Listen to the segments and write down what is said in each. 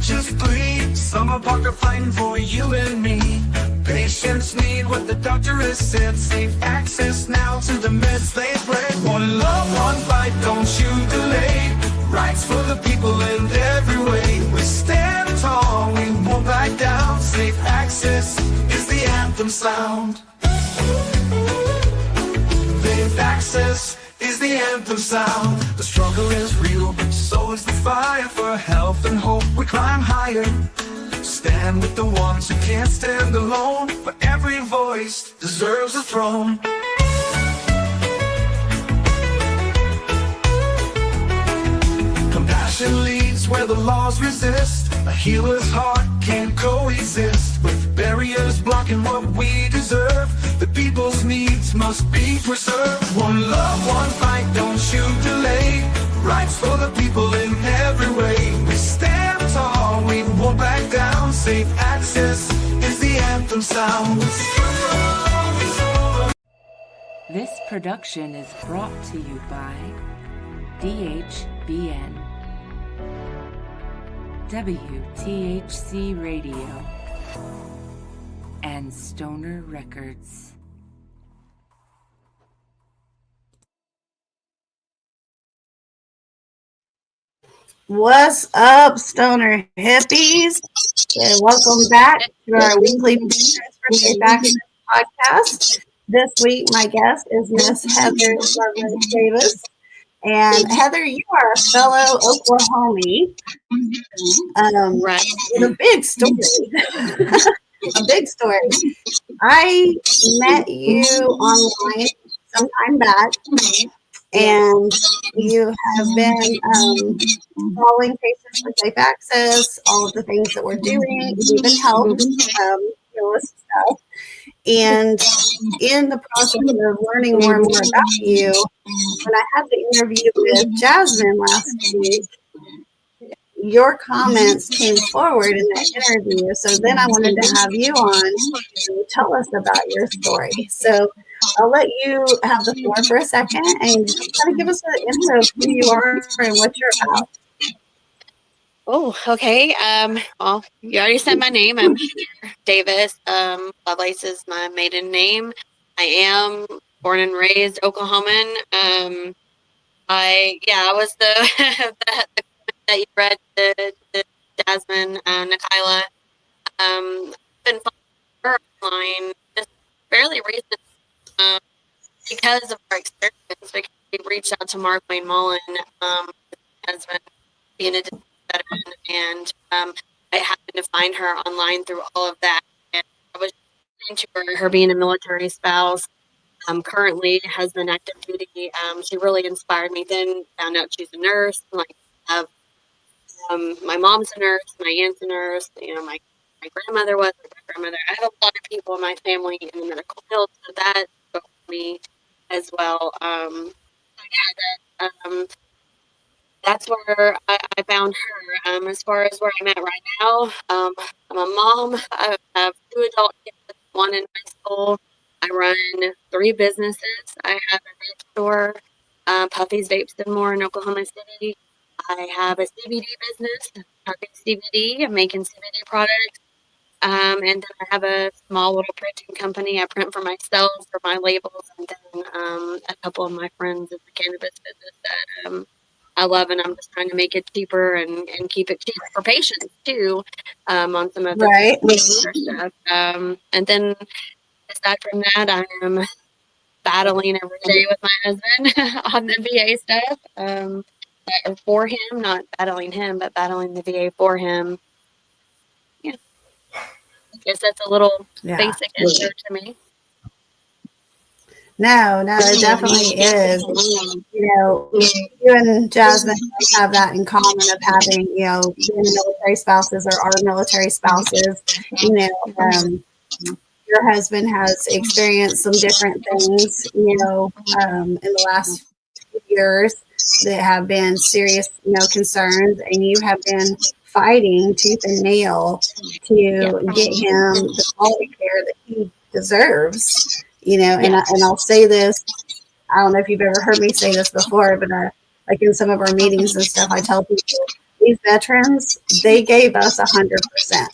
just bleed. Summer Park are fighting for you and me. Patients need what the doctor has said. Safe access now to the meds they bred. One love, one fight, don't you delay. Rights for the people in every way. We stand tall, we won't back down. Safe access is the anthem sound. Safe access is the anthem sound. The struggle is real, but so is the fire. For health and hope we climb higher. Stand with the ones who can't stand alone. For every voice deserves a throne. Compassion leads where the laws resist. A healer's heart can't coexist with barriers blocking what we deserve. The people's needs must be preserved. One love, one fight, don't you delay. Rights for the people in every way. We stand tall, we won't back down. Safe access is the anthem sound. This production is brought to you by DHBN, WTHC Radio, and Stoner Records. What's up, Stoner Hippies? And welcome back to our weekly Safe Access podcast. This week, my guest is Miss Heather Lovelace Davis. And Heather, you are a fellow Oklahomie. Right. With a big story. A big story. I met you online sometime back. And you have been following cases for Safe Access, all of the things that we're doing, even helped with stuff. And in the process of learning more and more about you, when I had the interview with Jasmine last week, your comments came forward in that interview. So then I wanted to have you on to tell us about your story. So I'll let you have the floor for a second and just kind of give us an intro of who you are and what you're about. Oh, okay. Well, you already said my name. I'm Heather Davis. Lovelace is my maiden name. I am born and raised Oklahoman. I was the that you read the Jasmine Nikayla. Been following her online just fairly recently. Because of our experience, because we reached out to Mark Wayne Mullen, has been being a veteran, and I happened to find her online through all of that. And I was into her being a military spouse. Currently has been active duty. She really inspired me. Then found out she's a nurse. My mom's a nurse. My aunt's a nurse. My grandmother was. My grandmother. I have a lot of people in my family in the medical field, so that spoke to me as well. That's where I found her. As far as where I'm at right now, I'm a mom. I have 2 adult kids, 1 in high school. I run 3 businesses. I have a vape store, Puffy's Vapes and More in Oklahoma City. I have a CBD business, Puffy's CBD. I'm making CBD products. And then I have a small little printing company. I print for myself, for my labels, and then a couple of my friends in the cannabis business that I love, and I'm just trying to make it cheaper and keep it cheap for patients too, on some of the stuff. And then aside from that, I am battling every day with my husband on the VA stuff, for him, not battling him, but battling the VA for him. Yeah. I guess that's a little basic intro to me. No, it definitely is. You and Jasmine have that in common of having, being military spouses or our military spouses. Your husband has experienced some different things, in the last few years that have been serious, concerns, and you have been fighting tooth and nail to get him the quality care that he deserves. And I'll say this, I don't know if you've ever heard me say this before, but like in some of our meetings and stuff, I tell people, these veterans, they gave us 100%.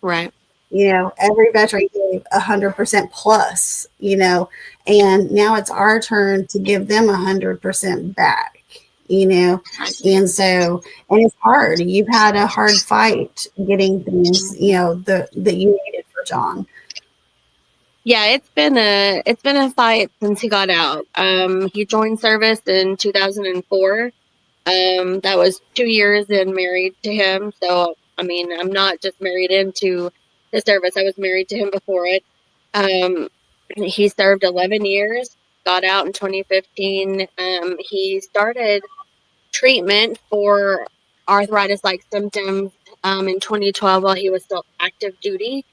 Right. Every veteran gave 100% plus, and now it's our turn to give them 100% back, and so, and it's hard. You've had a hard fight getting things, that you needed for John. Yeah, it's been a fight since he got out. He joined service in 2004. That was 2 years and married to him. So, I mean, I'm not just married into his service. I was married to him before it. He served 11 years, got out in 2015. He started treatment for arthritis-like symptoms in 2012 while he was still active duty.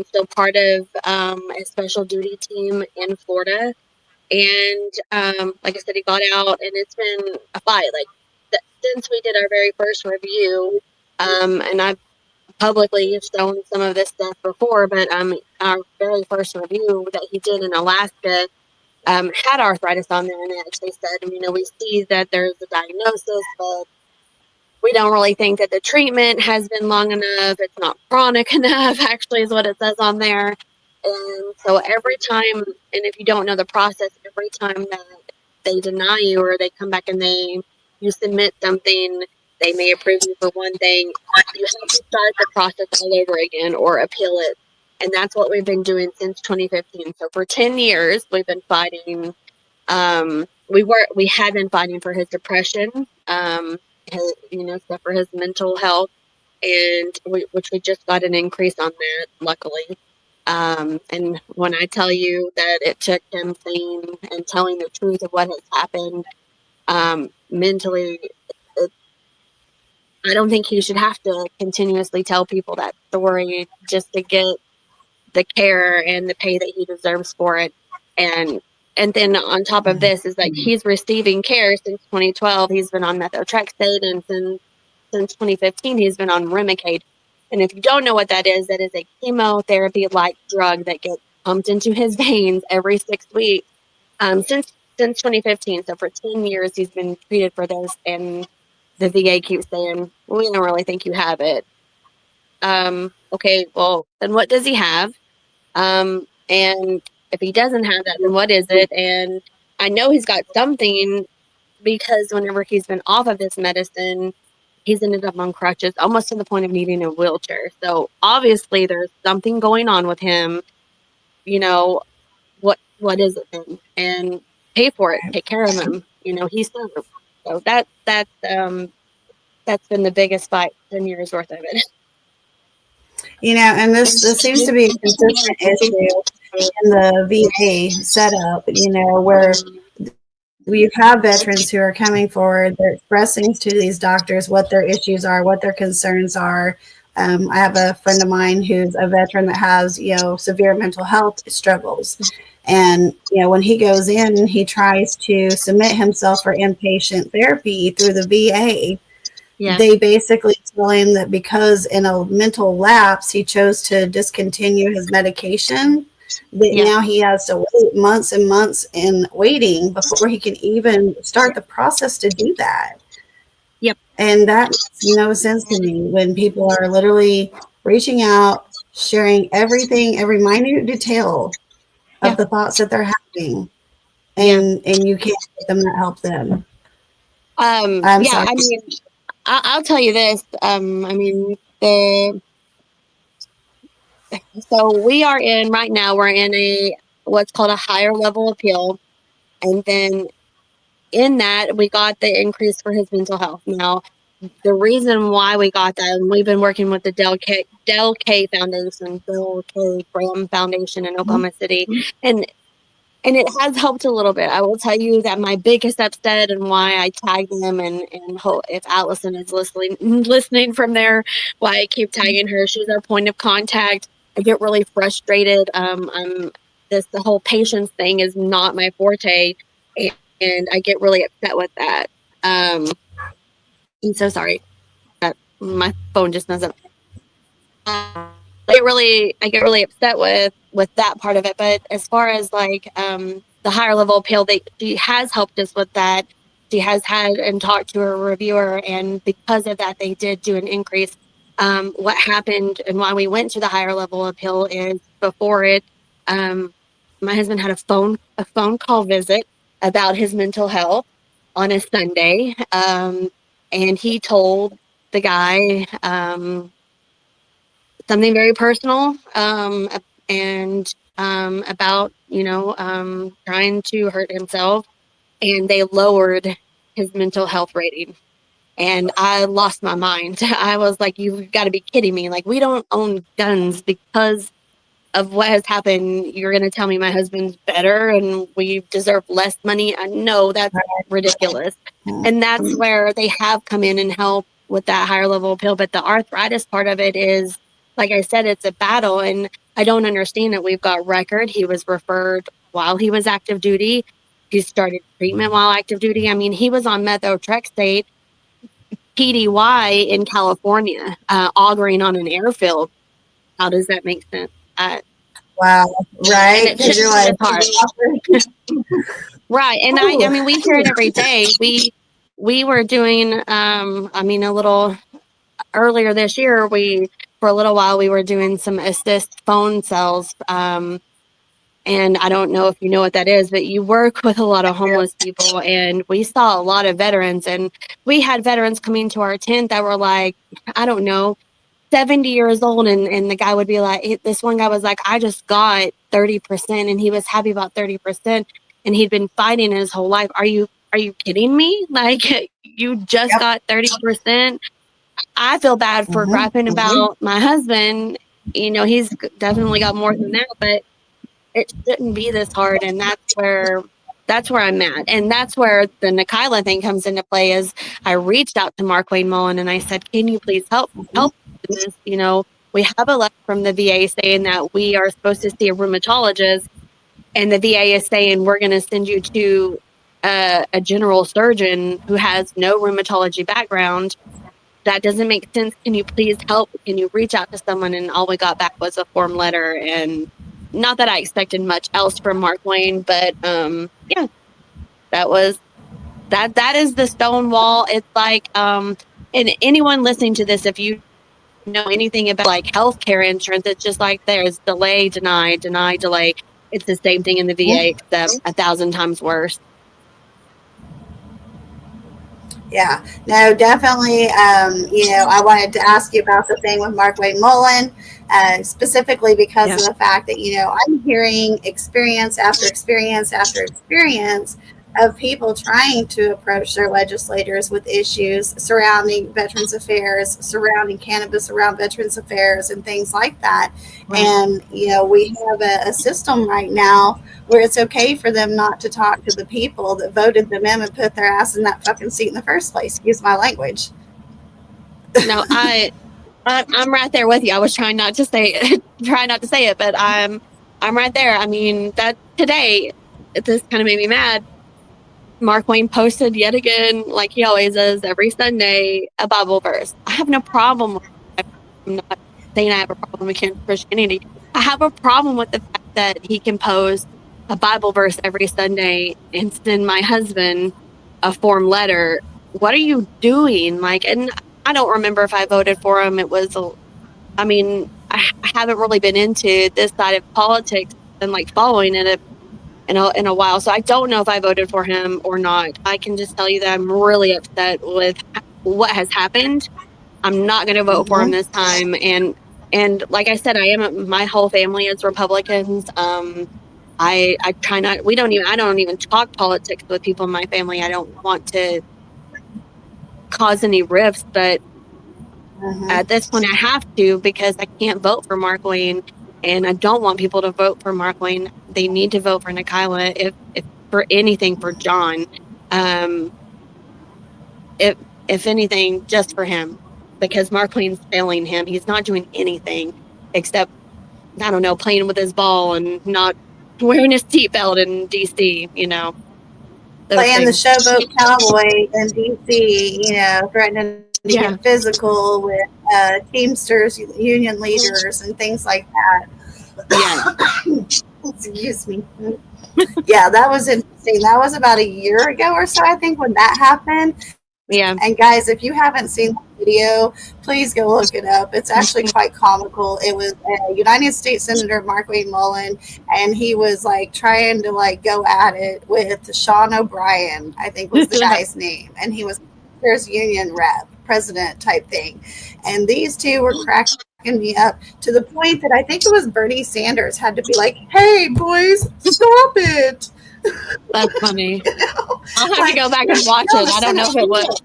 Still part of a special duty team in Florida. And like I said, he got out, and it's been a fight. Since we did our very first review, and I've publicly shown some of this stuff before, but our very first review that he did in Alaska had arthritis on there, and it actually said, we see that there's a diagnosis, but we don't really think that the treatment has been long enough. It's not chronic enough, actually, is what it says on there. And so every time, and if you don't know the process, every time that they deny you or they come back and you submit something, they may approve you for one thing. You have to start the process all over again or appeal it. And that's what we've been doing since 2015. So for 10 years, we've been fighting. We had been fighting for his depression, stuff for his mental health, and which we just got an increase on that, luckily. And when I tell you that it took him saying and telling the truth of what has happened, mentally, I don't think he should have to continuously tell people that story just to get the care and the pay that he deserves for it. And then on top of this is like he's receiving care since 2012. He's been on methotrexate, and since 2015 he's been on Remicade. And if you don't know what that is a chemotherapy-like drug that gets pumped into his veins every 6 weeks. Since 2015, so for 10 years he's been treated for this, and the VA keeps saying, we don't really think you have it. Okay, well, then what does he have? And if he doesn't have that, then what is it? And I know he's got something, because whenever he's been off of this medicine, he's ended up on crutches, almost to the point of needing a wheelchair. So obviously there's something going on with him. What is it then? And pay for it, take care of him. He's served. So that's been the biggest fight, 10 years worth of it. And this seems to be a consistent issue in the VA setup, where we have veterans who are coming forward, they're expressing to these doctors what their issues are, what their concerns are. I have a friend of mine who's a veteran that has, severe mental health struggles. And, when he goes in, he tries to submit himself for inpatient therapy through the VA. Yeah. They basically tell him that because in a mental lapse, he chose to discontinue his medication, that now he has to wait months and months in waiting before he can even start the process to do that. Yep. And that makes no sense to me when people are literally reaching out, sharing everything, every minute detail of the thoughts that they're having. And you can't get them to help them. I'm sorry. I mean, I'll tell you this. So we are in right now. We're in what's called a higher level appeal, and then in that we got the increase for his mental health. Now, the reason why we got that, and we've been working with the Del K Foundation, Del K Graham Foundation in Oklahoma City, and it has helped a little bit. I will tell you that my biggest upset and why I tagged them, and if Allison is listening from there, why I keep tagging her. She's our point of contact. I get really frustrated. The whole patience thing is not my forte, and I get really upset with that. I'm so sorry that my phone just doesn't. I get really upset with that part of it. But as far as the higher level appeal, she has helped us with that she has had and talked to her reviewer, and because of that, they did do an increase. What happened and why we went to the higher level appeal is before it, my husband had a phone call visit about his mental health on a Sunday, and he told the guy something very personal, and about trying to hurt himself, and they lowered his mental health rating. And I lost my mind. I was like, you've got to be kidding me. Like, we don't own guns because of what has happened. You're going to tell me my husband's better and we deserve less money? I know that's ridiculous. And that's where they have come in and helped with that higher level appeal. But the arthritis part of it is, like I said, it's a battle. And I don't understand it. We've got record. He was referred while he was active duty. He started treatment while active duty. I mean, he was on methotrexate PDY in California, augering on an airfield. How does that make sense? Wow, right? And it's just hard. Right. And I mean, we hear it every day. We were doing, a little earlier this year, for a little while, we were doing some assist phone cells. And I don't know if you know what that is, but you work with a lot of homeless people, and we saw a lot of veterans, and we had veterans coming to our tent that were like, I don't know, 70 years old. And the guy would be like, this one guy was like, I just got 30%, and he was happy about 30%. And he'd been fighting his whole life. Are you kidding me? Like, you just got 30%. I feel bad for griping about my husband. He's definitely got more than that, but it shouldn't be this hard. And that's where I'm at. And that's where the Nikayla thing comes into play. Is I reached out to Mark Wayne Mullen and I said, can you please help in this? We have a letter from the VA saying that we are supposed to see a rheumatologist, and the VA is saying we're going to send you to a general surgeon who has no rheumatology background. That doesn't make sense. Can you please help? Can you reach out to someone? And all we got back was a form letter. And not that I expected much else from Mark Wayne, but yeah, that is the stone wall. It's like, and anyone listening to this, if you know anything about like healthcare insurance, it's just like there's delay, deny, delay. It's the same thing in the VA, except 1,000 times worse. Yeah, no, definitely. I wanted to ask you about the thing with Mark Wayne Mullen, specifically because of the fact that, I'm hearing experience after experience after experience of people trying to approach their legislators with issues surrounding Veterans Affairs, surrounding cannabis, around Veterans Affairs, and things like that. Right. And, we have a system right now where it's okay for them not to talk to the people that voted them in and put their ass in that fucking seat in the first place. Excuse my language. No, I'm right there with you. I was trying not to say it, but I'm right there. I mean, that today, this kind of made me mad. Mark Wayne posted yet again, like he always does every Sunday, a Bible verse. I have no problem with it. I'm not saying I have a problem with Christianity. I have a problem with the fact that he can post a Bible verse every Sunday and send my husband a form letter. What are you doing? Like, and I don't remember if I voted for him. I haven't really been into this side of politics and like following it in a while. So I don't know if I voted for him or not. I can just tell you that I'm really upset with what has happened. I'm not going to vote for him this time. And like I said, my whole family is Republicans. I try not, I don't even talk politics with people in my family. I don't want to cause any rifts, but at this point I have to, because I can't vote for Mark Wayne, and I don't want people to vote for Mark Wayne. They need to vote for Nikayla, if for anything, for John. If anything, just for him, because Mark Wayne's failing him. He's not doing anything except, I don't know, playing with his ball and not wearing his seatbelt in DC, Playing the showboat cowboy in DC, threatening to get physical with Teamsters, union leaders, and things like that. Yeah. Excuse me. Yeah, that was interesting. interesting. That was about a year ago or so, I think, when that happened. Yeah. And guys, if you haven't seen the video, please go look it up. It's actually quite comical. It was United States Senator Mark Wayne Mullen, and he was like trying to like go at it with Sean O'Brien, I think was the guy's name, and he was there's union rep, president type thing, and these two were cracking me up to the point that I think it was Bernie Sanders had to be like, "Hey, boys, stop it." That's funny. You know? I'll have Like, to go back and watch it. I don't know if it was.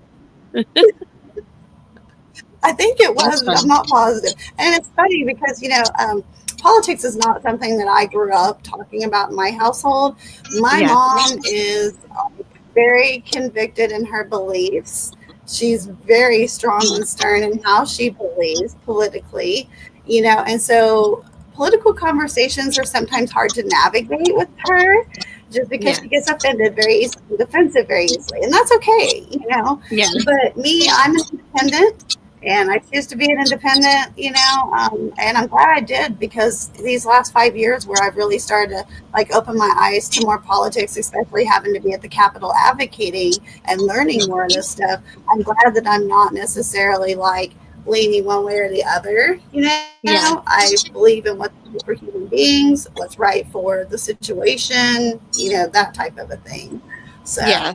I think it That's was, but I'm funny. not positive. And it's funny because, politics is not something that I grew up talking about in my household. My Yeah. mom is very convicted in her beliefs. She's very strong and stern in how she believes politically, and so political conversations are sometimes hard to navigate with her just because Yeah. she gets offended very easily, defensive very easily. And that's okay. Yeah. But me, I'm an independent and I choose to be an independent, and I'm glad I did because these last 5 years where I've really started to like open my eyes to more politics, especially having to be at the Capitol advocating and learning more of this stuff, I'm glad that I'm not necessarily like leaning one way or the other. Yeah. I believe in what's right for human beings, what's right for the situation, that type of a thing. So Yeah.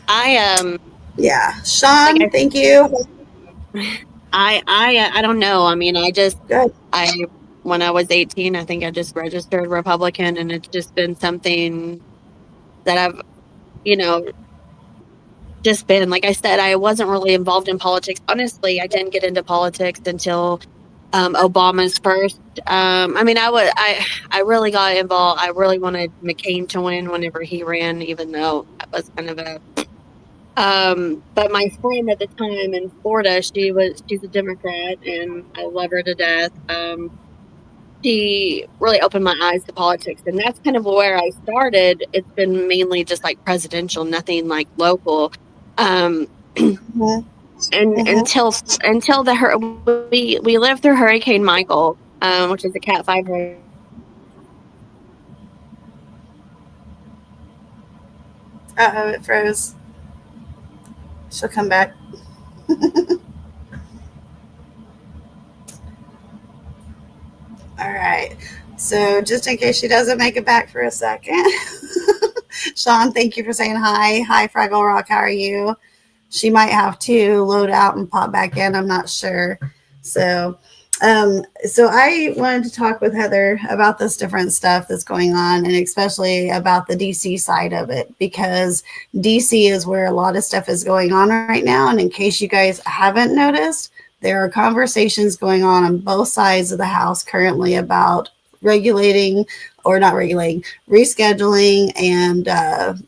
I yeah, like Sean, thank you. I don't know. I mean, Good. when I was 18, I think I just registered Republican, and it's just been something that I've, you know, just been, like I said, I wasn't really involved in politics. Honestly, I didn't get into politics until Obama's first. I mean, I really got involved. I really wanted McCain to win whenever he ran, even though that was kind of a. But my friend at the time in Florida, she's a Democrat, and I love her to death. She really opened my eyes to politics, and that's kind of where I started. It's been mainly just like presidential, nothing like local. Um, Mhm, and mhm. until we lived through Hurricane Michael, which is a Cat 5 hurricane. Uh-oh, it froze. She'll come back. All right. So just in case she doesn't make it back for a second, Sean, thank you for saying hi. Hi, Fraggle Rock. How are you? She might have to load out and pop back in. I'm not sure. So I wanted to talk with Heather about this different stuff that's going on, and especially about the DC side of it, because DC is where a lot of stuff is going on right now. And in case you guys haven't noticed, there are conversations going on both sides of the house currently about regulating or not regulating, rescheduling, and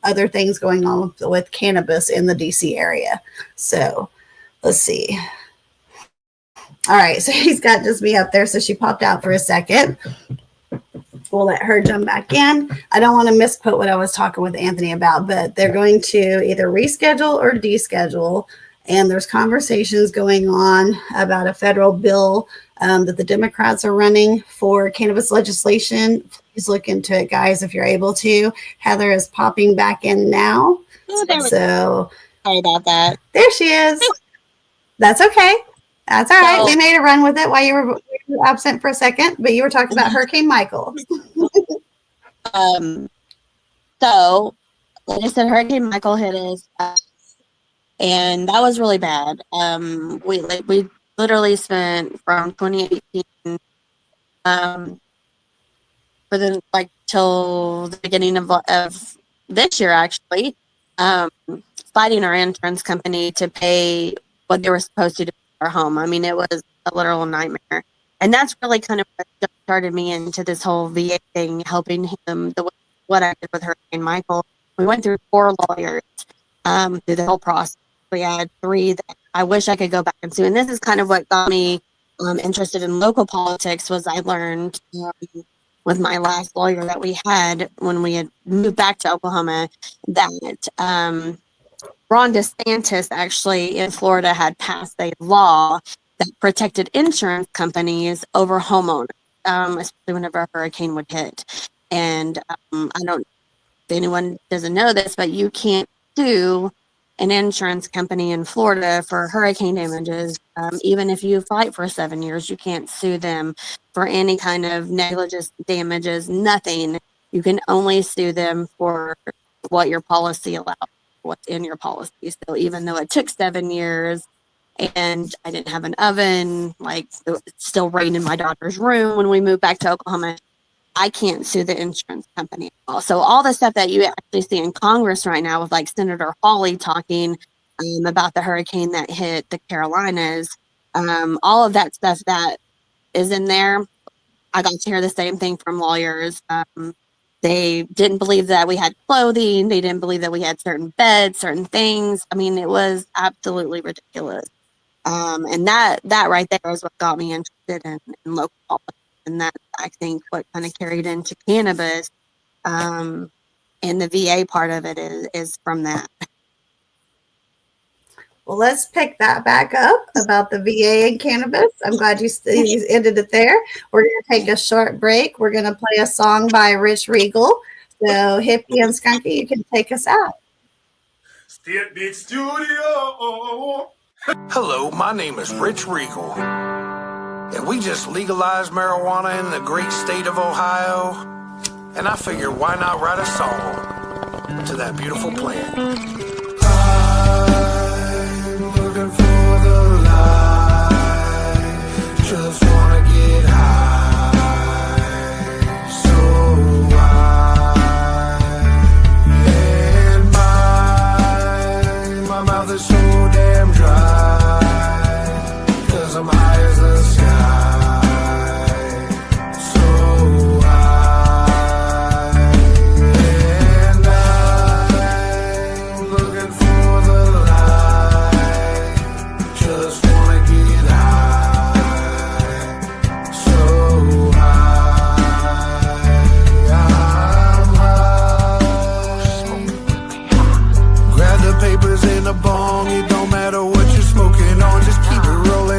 other things going on with cannabis in the DC area. So let's see. All right, so he's got just me up there. So she popped out for a second. We'll let her jump back in. I don't want to misquote what I was talking with Anthony about, but they're going to either reschedule or deschedule. And there's conversations going on about a federal bill that the Democrats are running for cannabis legislation. Please look into it, guys, if you're able to. Heather is popping back in now. Oh, So sorry about that. there she is. That's okay. That's all right. So, We made a run with it while you were absent for a second, but you were talking about Hurricane Michael. so like I said, Hurricane Michael hit us, and that was really bad. We literally spent from 2018 for the till the beginning of this year, actually, fighting our insurance company to pay what they were supposed to do for our home. I mean, it was a literal nightmare. And that's really kind of what started me into this whole VA thing, helping him what I did with Hurricane Michael. We went through 4 lawyers through the whole process. We had 3 that I wish I could go back and sue. And this is kind of what got me interested in local politics. Was I learned with my last lawyer that we had when we had moved back to Oklahoma that Ron DeSantis actually in Florida had passed a law that protected insurance companies over homeowners, especially whenever a hurricane would hit. And I don't anyone doesn't know this, but you can't sue an insurance company in Florida for hurricane damages. Even if you fight for 7 years, you can't sue them for any kind of negligence damages, nothing. You can only sue them for what your policy allows, what's in your policy. So even though it took 7 years and I didn't have an oven, like it still rained in my daughter's room when we moved back to Oklahoma, I can't sue the insurance company at all. So all the stuff that you actually see in Congress right now with like Senator Hawley talking about the hurricane that hit the Carolinas, all of that stuff that is in there, I got to hear the same thing from lawyers. They didn't believe that we had clothing. They didn't believe that we had certain beds, certain things. I mean, it was absolutely ridiculous. And that right there is what got me interested in local politics. And that's, I think, what kind of carried into cannabis. And the VA part of it is from that. Well, let's pick that back up about the VA and cannabis. I'm glad you ended it there. We're going to take a short break. We're going to play a song by Rich Regal. So, Hippie and Skunky, you can take us out. State Beat Studio. Hello, my name is Rich Regal. And we just legalized marijuana in the great state of Ohio. And I figured, why not write a song to that beautiful plant? I'm looking for the light. Just wanna get high. So high. And my mouth is so damn dry. 'Cause I'm high as the sky.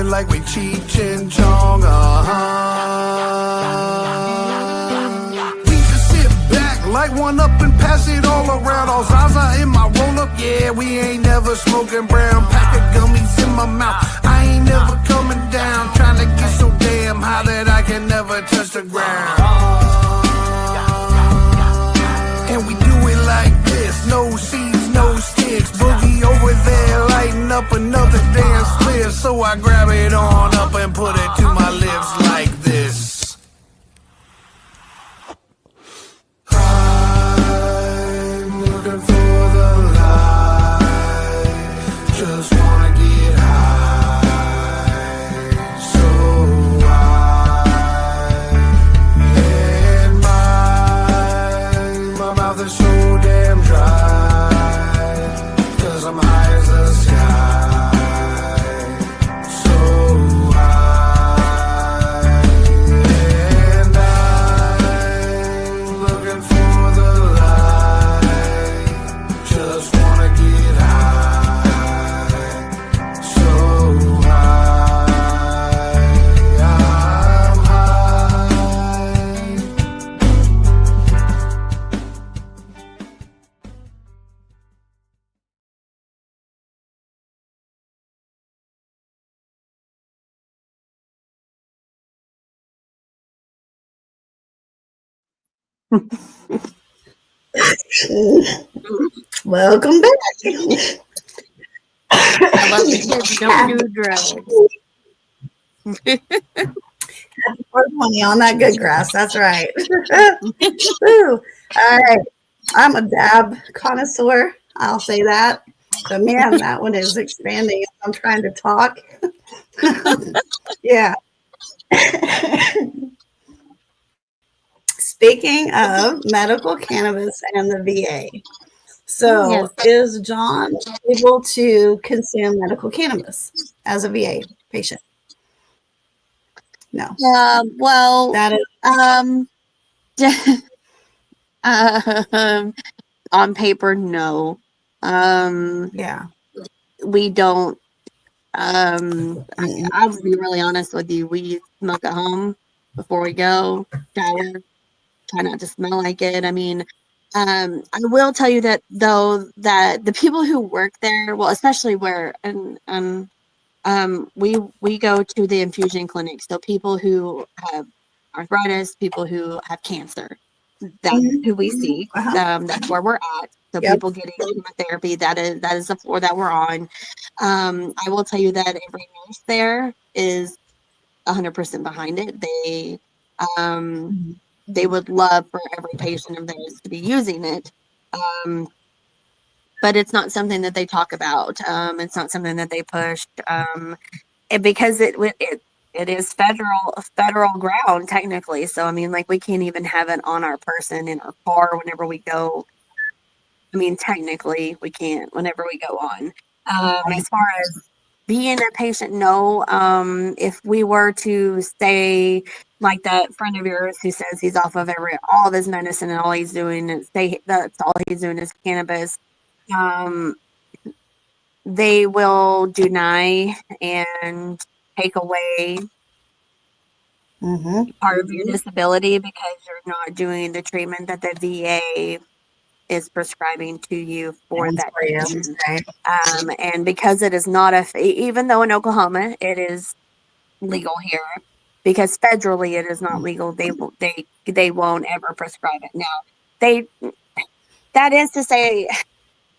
Like we Cheech and Chong, We just sit back, light one up and pass it all around. All Zaza in my roll up, yeah, we ain't never smoking brown. Pack of gummies in my mouth, I ain't never coming down. Trying to get so damn high that I can never touch the ground. And we do it like this, no seeds, no sticks. Boogie over there, lighting up another damn spliff. So I grab it on up and put it to my lips like this. I'm looking for the light. Just wanna get high. So high. And my mouth is so damn dry. 'Cause I'm high as the sky. Welcome back. I love the kids don't do drugs. Pour money on that good grass. That's right. Woo. All right. I'm a dab connoisseur. I'll say that. But man, that one is expanding. I'm trying to talk. Yeah. Speaking of medical cannabis and the VA. So Yes. is John able to consume medical cannabis as a VA patient? No. Well, That is on paper, no. yeah. We don't. I'll be really honest with you. We smoke at home before we go shower. Try not to smell like it. I mean, I will tell you that though that the people who work there, well, especially where we go to the infusion clinic, so people who have arthritis, people who have cancer, that's who we see. That's where we're at. So Yep. people getting chemotherapy, that is the floor that we're on. I will tell you that every nurse there is 100% behind it. They would love for every patient of theirs to be using it. But it's not something that they talk about. It's not something that they push. Because it is federal ground technically. So I mean, like, we can't even have it on our person in our car whenever we go. I mean, technically we can't whenever we go on. As far as being a patient, no. If we were to say, like that friend of yours who says he's off of all of his medicine and all he's doing is that's all he's doing is cannabis, they will deny and take away part of your disability because you're not doing the treatment that the VA is prescribing to you for that condition. And because it is not even though in Oklahoma it is legal here, because federally it is not legal, they won't ever prescribe it. Now, that is to say,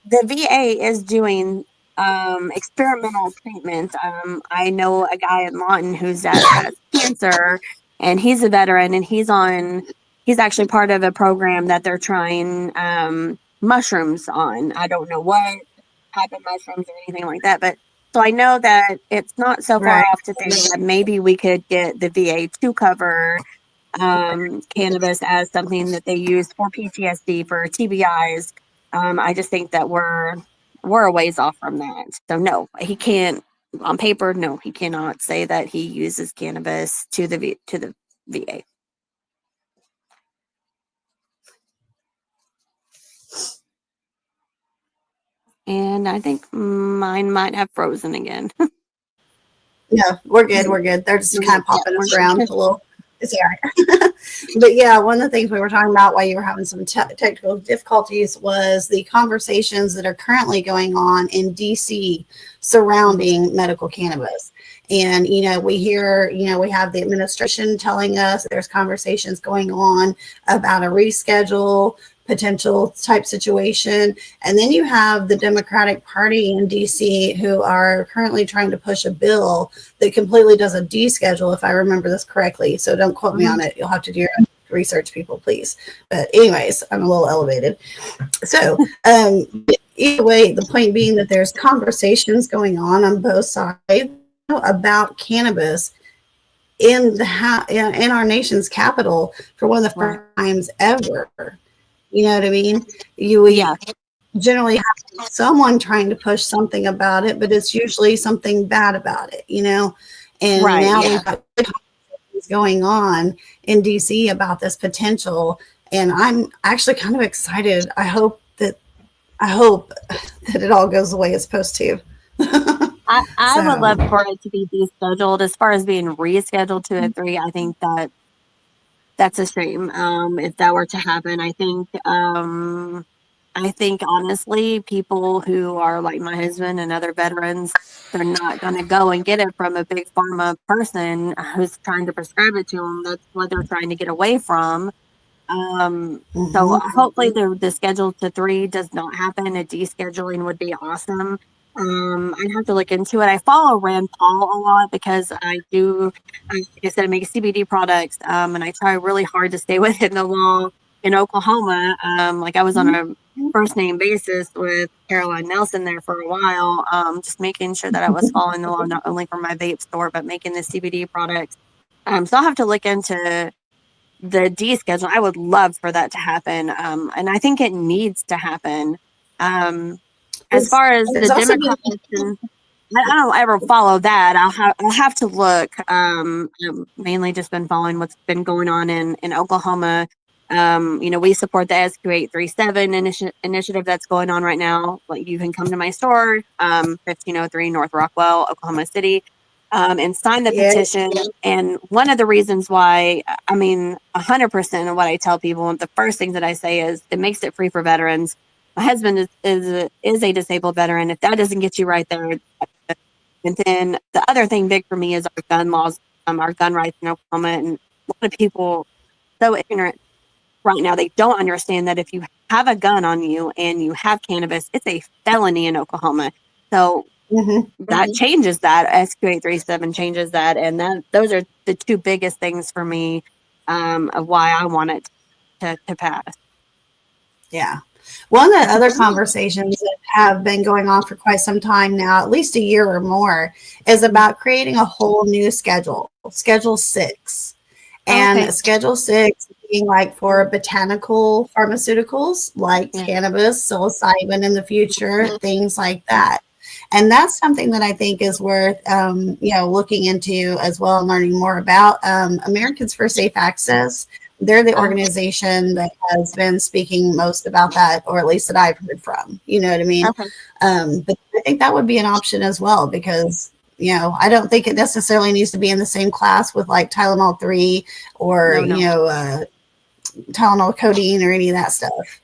the VA is doing experimental treatment. I know a guy in Lawton that has cancer, and he's a veteran, and he's actually part of a program that they're trying mushrooms on. I don't know what type of mushrooms or anything like that, but so I know that it's not so far off to think that maybe we could get the VA to cover cannabis as something that they use for PTSD, for TBIs. I just think that we're a ways off from that. So no, he can't on paper. No, he cannot say that he uses cannabis to the VA. And I think mine might have frozen again. Yeah, we're good. We're good. They're just kind of popping us around a little. It's all right. But yeah, one of the things we were talking about while you were having some technical difficulties was the conversations that are currently going on in DC surrounding medical cannabis. And, we hear, we have the administration telling us there's conversations going on about a reschedule potential type situation. And then you have the Democratic Party in DC who are currently trying to push a bill that completely does a deschedule, if I remember this correctly. So don't quote me on it. You'll have to do your own research, people, please. But anyways, I'm a little elevated. So either way, the point being that there's conversations going on both sides about cannabis in our nation's capital for one of the first times ever. You know what I mean? You generally have someone trying to push something about it, but it's usually something bad about it, And now we've got things going on in DC about this potential, and I'm actually kind of excited. I hope that it all goes the way it's supposed to. I would love for it to be descheduled. As far as being rescheduled to a 3, I think that's a shame. If that were to happen, I think honestly, people who are like my husband and other veterans, they're not going to go and get it from a big pharma person who's trying to prescribe it to them. That's what they're trying to get away from. So hopefully the schedule to 3 does not happen. A descheduling would be awesome. I'd have to look into it. I follow Rand Paul a lot because like I said, I make CBD products, and I try really hard to stay within the law in Oklahoma. Like I was on a first name basis with Caroline Nelson there for a while, just making sure that I was following the law, not only for my vape store, but making the CBD products. So I'll have to look into the deschedule. I would love for that to happen. And I think it needs to happen. As far as the Democrats, I don't ever follow that. I'll have to look. I've mainly just been following what's been going on in Oklahoma. We support the SQ 837 initiative that's going on right now. Like, you can come to my store, 1503 North Rockwell, Oklahoma City. and sign the Yeah. petition. And one of the reasons why, 100% of what I tell people, and the first thing that I say is it makes it free for veterans. My husband is a disabled veteran. If that doesn't get you right there, and then the other thing big for me is our gun laws, our gun rights in Oklahoma. And a lot of people so ignorant right now, they don't understand that if you have a gun on you and you have cannabis, it's a felony in Oklahoma. So that changes that. SQ837 changes that, and those are the two biggest things for me of why I want it to pass. Yeah. One of the other conversations that have been going on for quite some time now, at least a year or more, is about creating a whole new schedule, Schedule 6. And Schedule 6 being like for botanical pharmaceuticals like cannabis, psilocybin in the future, things like that. And that's something that I think is worth, looking into as well and learning more about. Americans for Safe Access, they're the organization that has been speaking most about that, or at least that I've heard from. You know what I mean? Okay. But I think that would be an option as well, because I don't think it necessarily needs to be in the same class with like Tylenol 3 or Tylenol codeine or any of that stuff.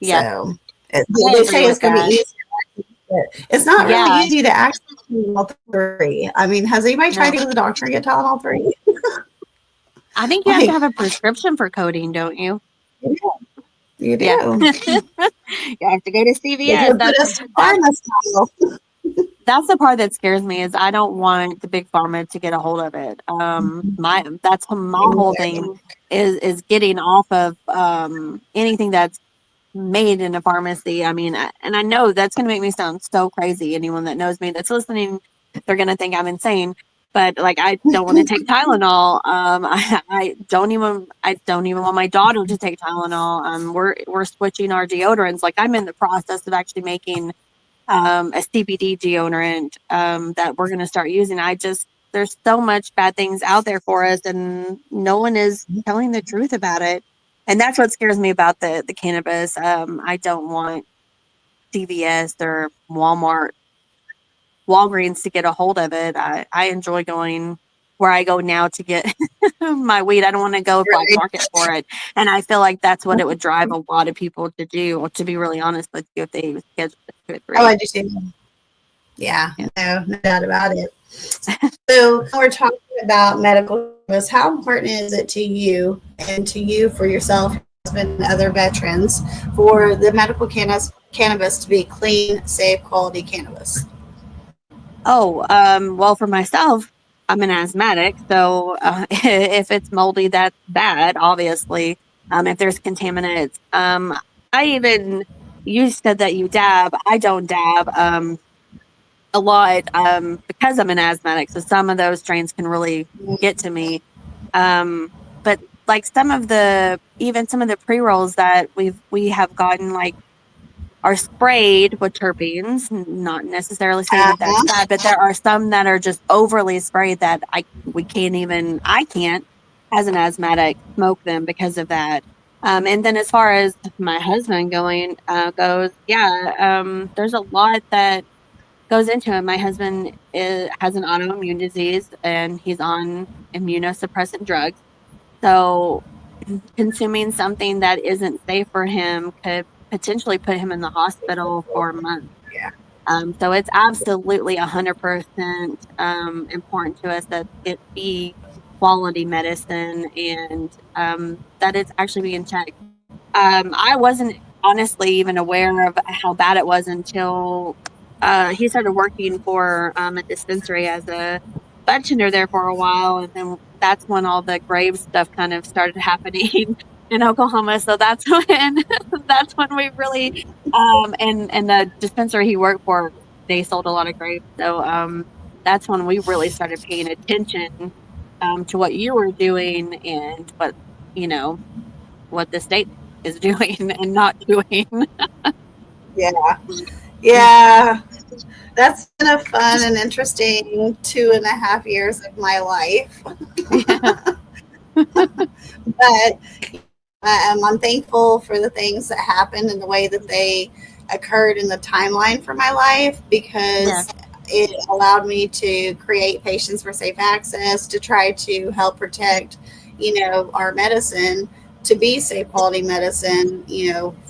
Yeah. So they say it's going to be easier. It's not really easy to access Tylenol 3. I mean, has anybody tried to go to the doctor and get Tylenol 3? I think you have to have a prescription for codeine, don't you? You do. Yeah. You have to go to CVS. That's the part that scares me, is I don't want the big pharma to get a hold of it. That's my whole thing is getting off of anything that's made in a pharmacy. I mean, and I know that's going to make me sound so crazy. Anyone that knows me that's listening, they're going to think I'm insane. But like, I don't want to take Tylenol. I don't even want my daughter to take Tylenol. We're switching our deodorants. Like, I'm in the process of actually making a CBD deodorant that we're going to start using. There's so much bad things out there for us, and no one is telling the truth about it. And that's what scares me about the cannabis. I don't want CVS or Walgreens to get a hold of it. I enjoy going where I go now to get my weed. I don't want to go black market for it. And I feel like that's what it would drive a lot of people to do, to be really honest with you, if they schedule it. Oh, I do. Yeah, no doubt about it. So we're talking about medical cannabis. How important is it to you and to you for yourself, husband, and other veterans, for the medical cannabis to be clean, safe, quality cannabis? Oh, well, for myself, I'm an asthmatic, so if it's moldy, that's bad, obviously. If there's contaminants. You said that you dab. I don't dab a lot because I'm an asthmatic, so some of those strains can really get to me. But like some of the pre-rolls that we have gotten, like, are sprayed with terpenes, not necessarily saying that that's bad, but there are some that are just overly sprayed that I can't, as an asthmatic, smoke them because of that. And then as far as my husband goes, there's a lot that goes into it. My husband has an autoimmune disease, and he's on immunosuppressant drugs. So consuming something that isn't safe for him could potentially put him in the hospital for a month. So it's absolutely 100% important to us that it be quality medicine, and that it's actually being checked. I wasn't honestly even aware of how bad it was until he started working for a dispensary as a bartender there for a while, and then that's when all the grave stuff kind of started happening in Oklahoma. So that's when we really and the dispensary he worked for, they sold a lot of grapes. So that's when we really started paying attention to what you were doing and what the state is doing and not doing. Yeah. That's been a fun and interesting 2.5 years of my life. But I'm thankful for the things that happened and the way that they occurred in the timeline for my life, because it allowed me to create patients for safe access to try to help protect, our medicine to be safe quality medicine,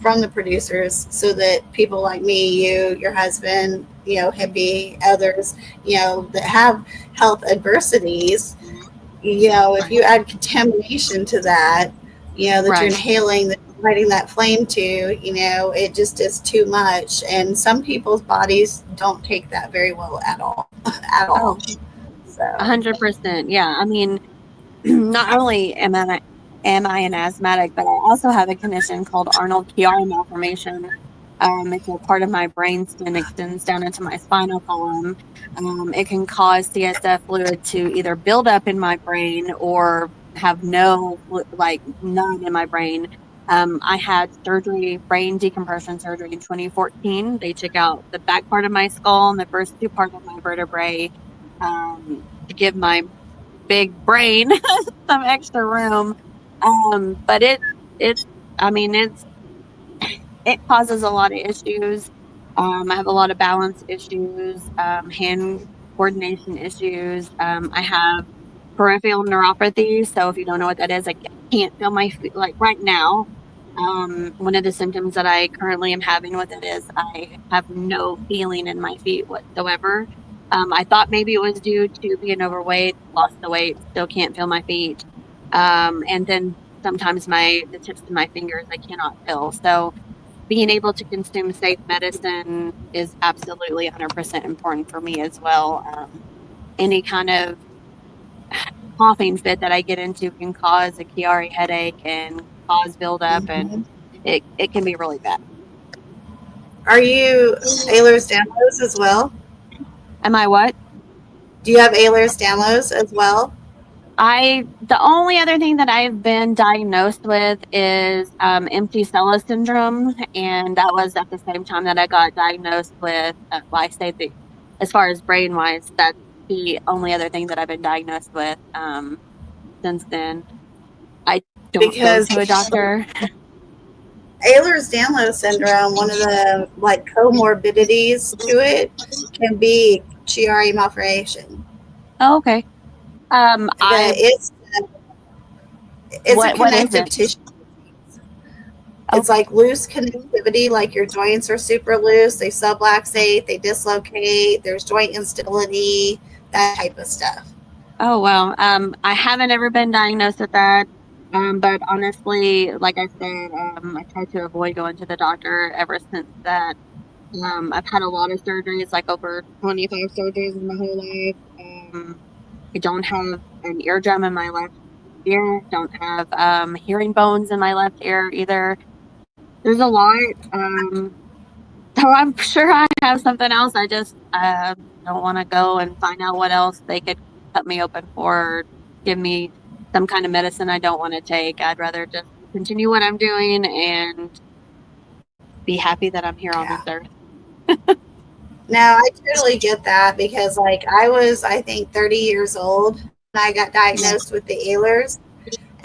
from the producers so that people like me, you, your husband, hippie, others, that have health adversities, if you add contamination to that, that you're Right. inhaling, that you're lighting that flame to, it just is too much. And some people's bodies don't take that very well at all, at all. Oh, So, 100%. Yeah. I mean, not only am I an asthmatic, but I also have a condition called Arnold-Chiari malformation. It's a part of my brain stem extends down into my spinal column. It can cause CSF fluid to either build up in my brain or have none in my brain. I had surgery, brain decompression surgery in 2014. They took out the back part of my skull and the first two parts of my vertebrae to give my big brain some extra room. But it I mean it causes a lot of issues. I have a lot of balance issues, hand coordination issues. I have peripheral neuropathy. So if you don't know what that is, I can't feel my feet like right now. One of the symptoms that I currently am having with it is I have no feeling in my feet whatsoever. I thought maybe it was due to being overweight, lost the weight, still can't feel my feet. And then sometimes the tips of my fingers I cannot feel. So being able to consume safe medicine is absolutely 100% important for me as well. Any kind of coughing fit that I get into can cause a Chiari headache and cause buildup, and it can be really bad. are you Ehlers-Danlos as well? Am I what? Do you have Ehlers-Danlos as well? The only other thing that I've been diagnosed with is empty cella syndrome, and that was at the same time that I got diagnosed with. Well, I say the, as far as brain wise, that's the only other thing that I've been diagnosed with since then. I don't go Because to a doctor. Ehlers-Danlos syndrome, one of the comorbidities to it can be Chiari malformation. Oh, okay. That I it's a what is connective it? tissue. It's Okay. like loose connectivity, like your joints are super loose, they subluxate, they dislocate, there's joint instability, that type of stuff. Oh well. I haven't ever been diagnosed with that. But honestly, like I said, I try to avoid going to the doctor ever since that. I've had a lot of surgeries, like over 25 surgeries in my whole life. I don't have an eardrum in my left ear. Don't have hearing bones in my left ear either. There's a lot. So I'm sure I have something else. I just don't want to go and find out what else they could cut me open for, or give me some kind of medicine I don't want to take. I'd rather just continue what I'm doing and be happy that I'm here on this Yeah. earth. No, I totally get that because, like, I was, I think, 30 years old when I got diagnosed with the Ehlers.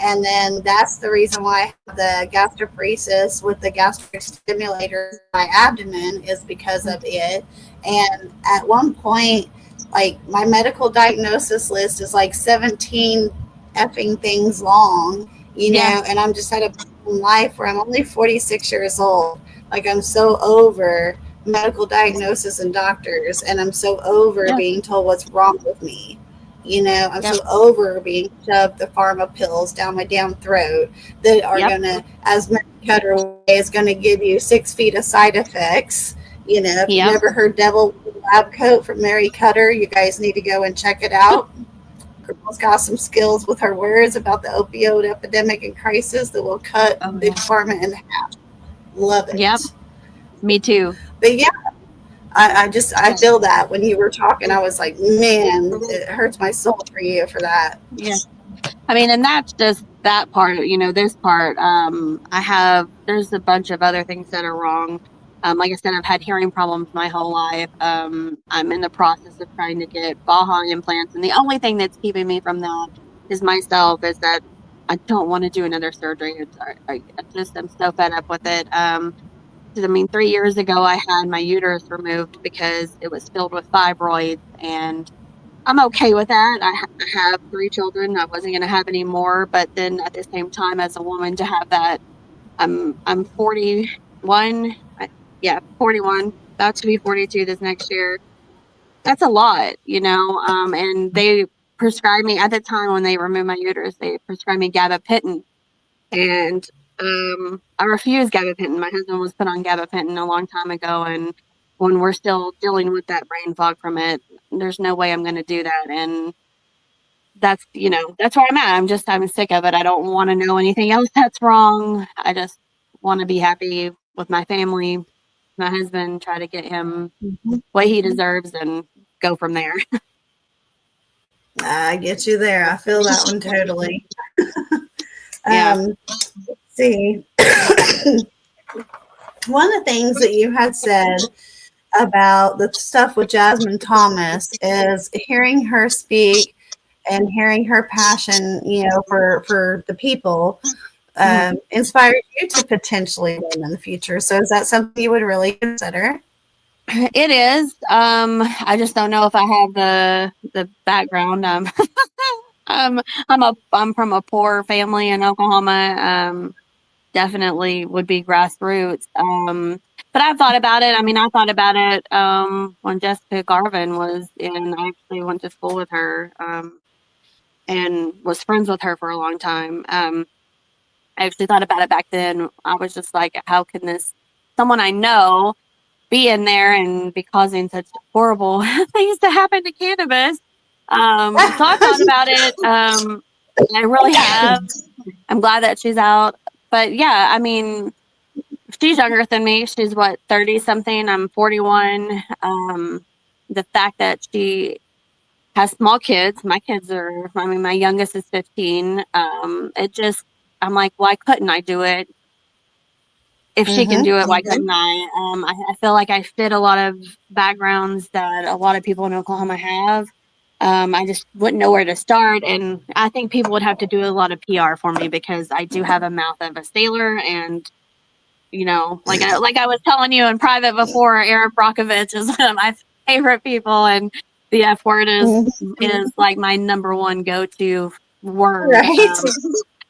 And then that's the reason why I have the gastroparesis with the gastric stimulator in my abdomen is because of it. And at one point, like my medical diagnosis list is like 17 effing things long, Yeah. and I'm just at a point in life where I'm only 46 years old. Like I'm so over medical diagnosis and doctors, and I'm so over Yeah. being told what's wrong with me. I'm Yep. so over being shoved the pharma pills down my damn throat that are Yep. gonna, as Mary Cutter is gonna give you 6 feet of side effects. If you've Yep. never heard Devil Lab Coat from Mary Cutter, you guys need to go and check it out. Girl's got some skills with her words about the opioid epidemic and crisis that will cut Oh big yeah. pharma in half. Love it. Yep. Me too. But yeah, I feel that when you were talking, I was like, man, it hurts my soul for you for that. Yeah. I mean, and that's just that part, this part. There's a bunch of other things that are wrong. Like I said, I've had hearing problems my whole life. I'm in the process of trying to get Baja implants. And the only thing that's keeping me from that is that I don't want to do another surgery. I just am so fed up with it. I mean, 3 years ago, I had my uterus removed because it was filled with fibroids, and I'm okay with that. I have 3 children. I wasn't going to have any more, but then at the same time, as a woman, to have that, I'm 41. Yeah, 41, about to be 42 this next year. That's a lot, and they prescribed me at the time when they removed my uterus, they prescribed me gabapentin. And I refused gabapentin. My husband was put on gabapentin a long time ago. And when we're still dealing with that brain fog from it, there's no way I'm going to do that. And that's where I'm at. I'm sick of it. I don't want to know anything else that's wrong. I just want to be happy with my family, my husband, try to get him what he deserves and go from there. I get you there. I feel that one totally. Yeah. Let's see. One of the things that you had said about the stuff with Jasmine Thomas is hearing her speak and hearing her passion, for the people, inspired you to potentially win in the future. So is that something you would really consider? It is. I just don't know if I have the background. I'm from a poor family in Oklahoma. Definitely would be grassroots. But I've thought about it. I mean, I thought about it when Jessica Garvin was in. I actually went to school with her and was friends with her for a long time. I actually thought about it back then. I was just like, how can someone I know be in there and be causing such horrible things to happen to cannabis? So I thought about it. I really have. I'm glad that she's out. But yeah, I mean, she's younger than me. She's 30 something. I'm 41. The fact that she has small kids, my youngest is 15. I'm like, why couldn't I do it? If she can do it, why couldn't I? I feel like I fit a lot of backgrounds that a lot of people in Oklahoma have. I just wouldn't know where to start. And I think people would have to do a lot of PR for me because I do have a mouth of a sailor. And, like I was telling you in private before, Eric Brockovich is one of my favorite people. And the F word is like my number one go-to word. Right.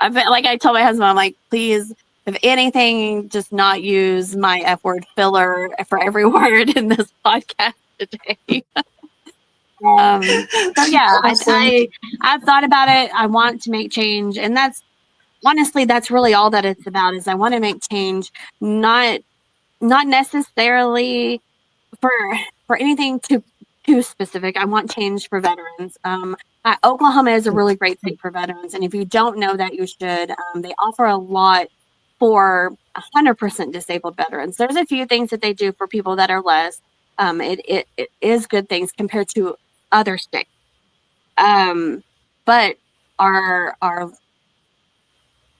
Like I told my husband, I'm like, please, if anything, just not use my F word filler for every word in this podcast today. So yeah, I've thought about it. I want to make change, and that's really all that it's about. Is I want to make change, not necessarily for anything too specific. I want change for veterans. Oklahoma is a really great state for veterans, and if you don't know that, you should. They offer a lot for 100% disabled veterans. There's a few things that they do for people that are less. It is good things compared to other states. But our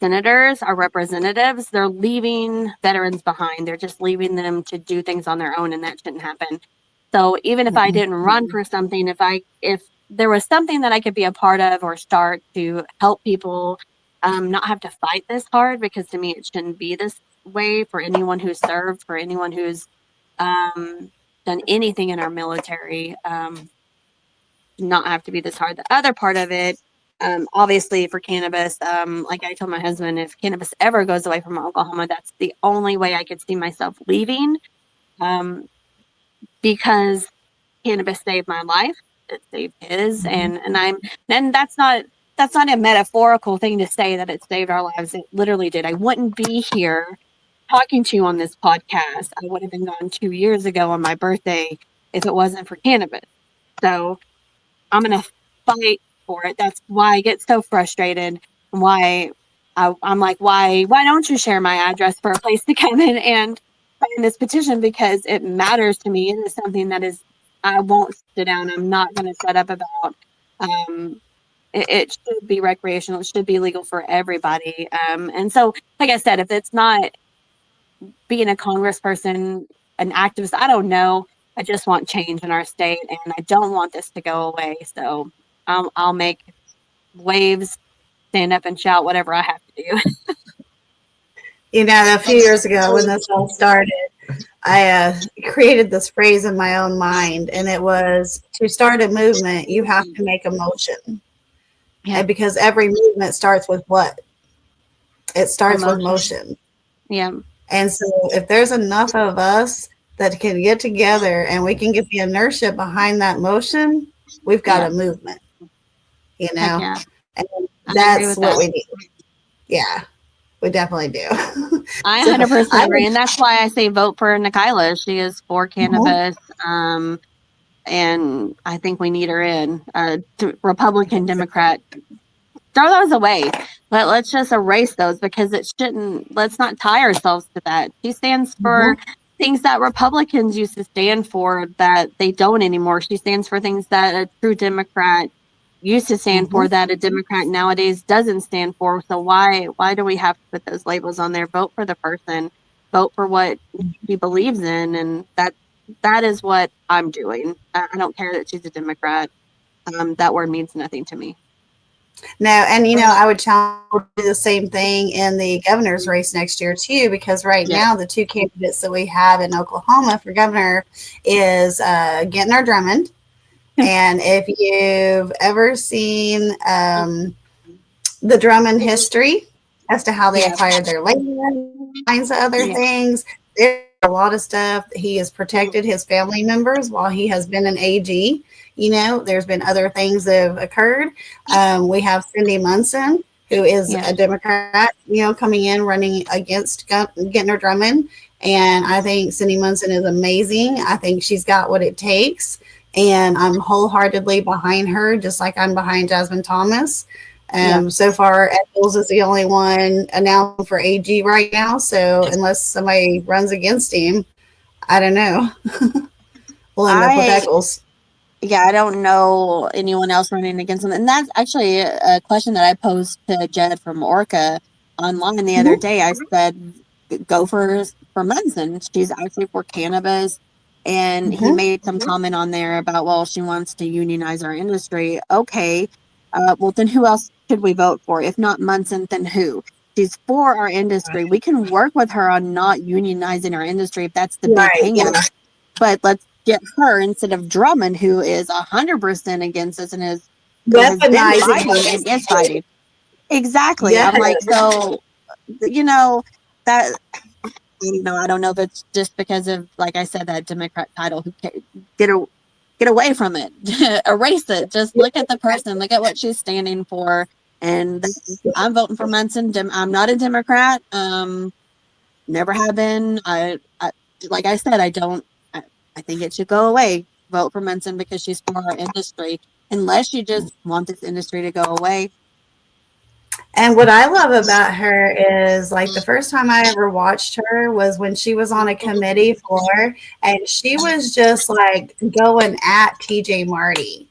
senators, our representatives, they're leaving veterans behind. They're just leaving them to do things on their own, and that shouldn't happen. So even if I didn't run for something, if there was something that I could be a part of or start to help people not have to fight this hard, because to me it shouldn't be this way for anyone who's served, for anyone who's done anything in our military, not have to be this hard. The other part of it, obviously for cannabis, like I told my husband, if cannabis ever goes away from Oklahoma, that's the only way I could see myself leaving, because cannabis saved my life. It saved his, and that's not a metaphorical thing to say that it saved our lives. It literally did. I wouldn't be here talking to you on this podcast. I would have been gone 2 years ago on my birthday if it wasn't for cannabis. So I'm going to fight for it. That's why I get so frustrated, and why I'm like, why don't you share my address for a place to come in and sign this petition? Because it matters to me. It is something that I won't sit down. I'm not going to shut up about. It should be recreational. It should be legal for everybody. And so, like I said, if it's not being a congressperson, an activist, I don't know. I just want change in our state, and I don't want this to go away. So I'll make waves, stand up and shout, whatever I have to do. A few years ago when this all started, created this phrase in my own mind, and it was, to start a movement, you have to make a motion. Yeah. And because every movement starts with what? It starts with motion. Yeah. And so if there's enough of us that can get together and we can get the inertia behind that motion, we've got a movement, you Heck know? yeah. And I agree that's with what that. we need. Yeah, we definitely do. I So 100% agree. would, And that's why I say vote for Nikayla. She is for cannabis. And I think we need her in. Republican, Democrat, throw those away. Let's just erase those because it shouldn't. Let's not tie ourselves to that. She stands for things that Republicans used to stand for that they don't anymore. She stands for things that a true Democrat used to stand for that a Democrat nowadays doesn't stand for. So why do we have to put those labels on there? Vote for the person. Vote for what she believes in, and that is what I'm doing. I don't care that she's a Democrat. That word means nothing to me. No, and I would challenge to do the same thing in the governor's race next year too, because right now the two candidates that we have in Oklahoma for governor is Gentner Drummond. And if you've ever seen the Drummond history as to how they acquired their land, kinds of other things, there's a lot of stuff. He has protected his family members while he has been an AG. There's been other things that have occurred. We have Cindy Munson, who is a Democrat, coming in running against Gentner Drummond. And I think Cindy Munson is amazing. I think she's got what it takes. And I'm wholeheartedly behind her, just like I'm behind Jasmine Thomas. So far, Eccles is the only one announced for AG right now. So unless somebody runs against him, I don't know. We'll end up with Eccles. Yeah, I don't know anyone else running against him. And that's actually a question that I posed to Jed from Orca online the other day. I said, go for Munson. She's actually for cannabis. And he made some comment on there about, well, she wants to unionize our industry. Okay. Well, then who else should we vote for? If not Munson, then who? She's for our industry. We can work with her on not unionizing our industry if that's the big hang up. But let's get her instead of Drummond, who is 100% against us and has been fighting and is fighting. Exactly. Yes. I'm like, so, that, I don't know if it's just because of, like I said, that Democrat title, who get away from it, erase it. Just look at the person, look at what she's standing for. And I'm voting for Munson. I'm not a Democrat. Never have been. I like I said, I think it should go away. Vote for Munson because she's for our industry. Unless you just want this industry to go away. And what I love about her is, like, the first time I ever watched her was when she was on a committee floor, and she was just like going at TJ Marty.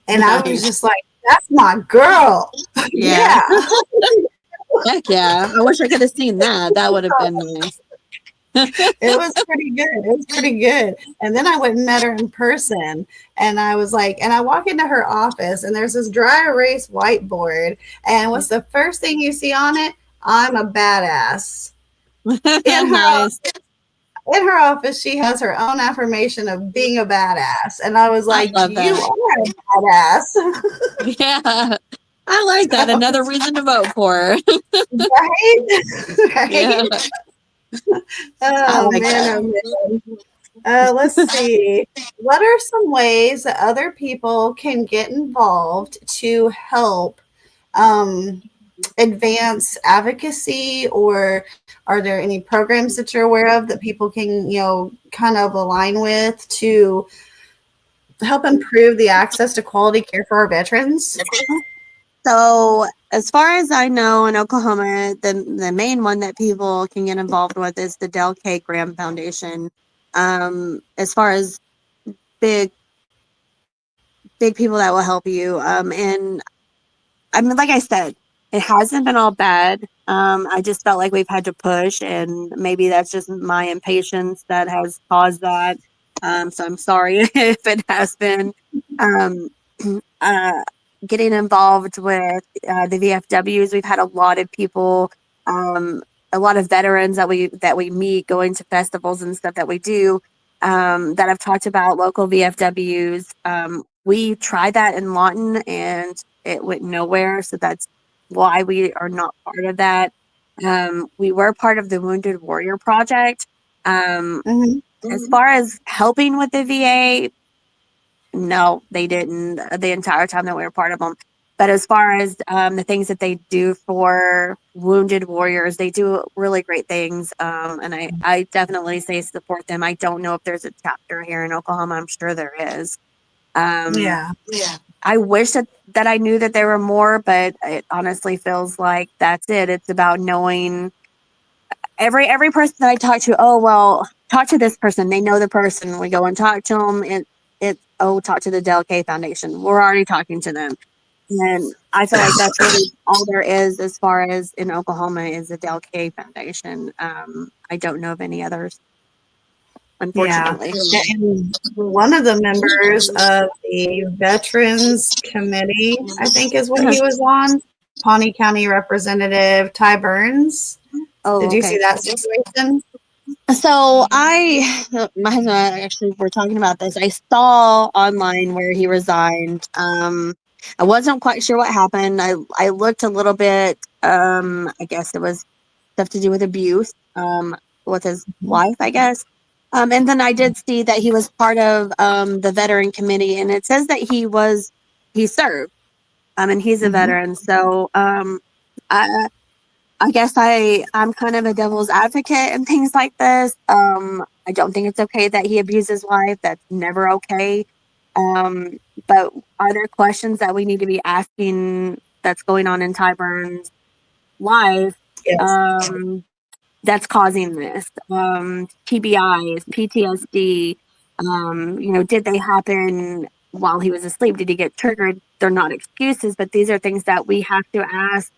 And I was just like, that's my girl. Yeah. Heck yeah. I wish I could have seen that. That would have been nice. It was pretty good. And then I went and met her in person, and I was like, and I walk into her office, and there's this dry erase whiteboard, and what's the first thing you see on it? I'm a badass. In her office, she has her own affirmation of being a badass, and I was like, you are a badass. Yeah, I like that. Another reason to vote for her. Right? Yeah. Oh, man. Let's see. What are some ways that other people can get involved to help advance advocacy, or are there any programs that you're aware of that people can, kind of align with to help improve the access to quality care for our veterans? So, as far as I know, in Oklahoma, the main one that people can get involved with is the Del K. Graham Foundation. As far as big people that will help you, and I mean, like I said, it hasn't been all bad. I just felt like we've had to push, and maybe that's just my impatience that has caused that. So I'm sorry if it has been. Getting involved with the VFWs, we've had a lot of people a lot of veterans that we meet going to festivals and stuff that we do, that I've talked about local VFWs. We tried that in Lawton and it went nowhere. So that's why we are not part of that. We were part of the Wounded Warrior Project. As far as helping with the VA, no, they didn't the entire time that we were part of them. But as far as the things that they do for wounded warriors, they do really great things. And I definitely say support them. I don't know if there's a chapter here in Oklahoma. I'm sure there is. Yeah. I wish that I knew that there were more, but it honestly feels like that's it. It's about knowing every person that I talk to. Oh, well, talk to this person. They know the person. We go and talk to them. Talk to the Del K Foundation. We're already talking to them. And I feel like that's really all there is as far as in Oklahoma is the Del K Foundation. I don't know of any others, Yeah. unfortunately. And one of the members of the Veterans Committee, I think is what he was on, Pawnee County Representative Ty Burns. Oh, Did you okay. see that situation? So my husband and I actually were talking about this. I saw online where he resigned. I wasn't quite sure what happened. I looked a little bit. I guess it was stuff to do with abuse, with his wife, I guess. And then I did see that he was part of the veteran committee, and it says that he served. And he's a veteran. So I guess I'm kind of a devil's advocate and things like this. I don't think it's okay that he abused his wife. That's never okay. But are there questions that we need to be asking that's going on in Ty Burns' life? Yes. That's causing this. TBIs, PTSD, did they happen while he was asleep? Did he get triggered? They're not excuses, but these are things that we have to ask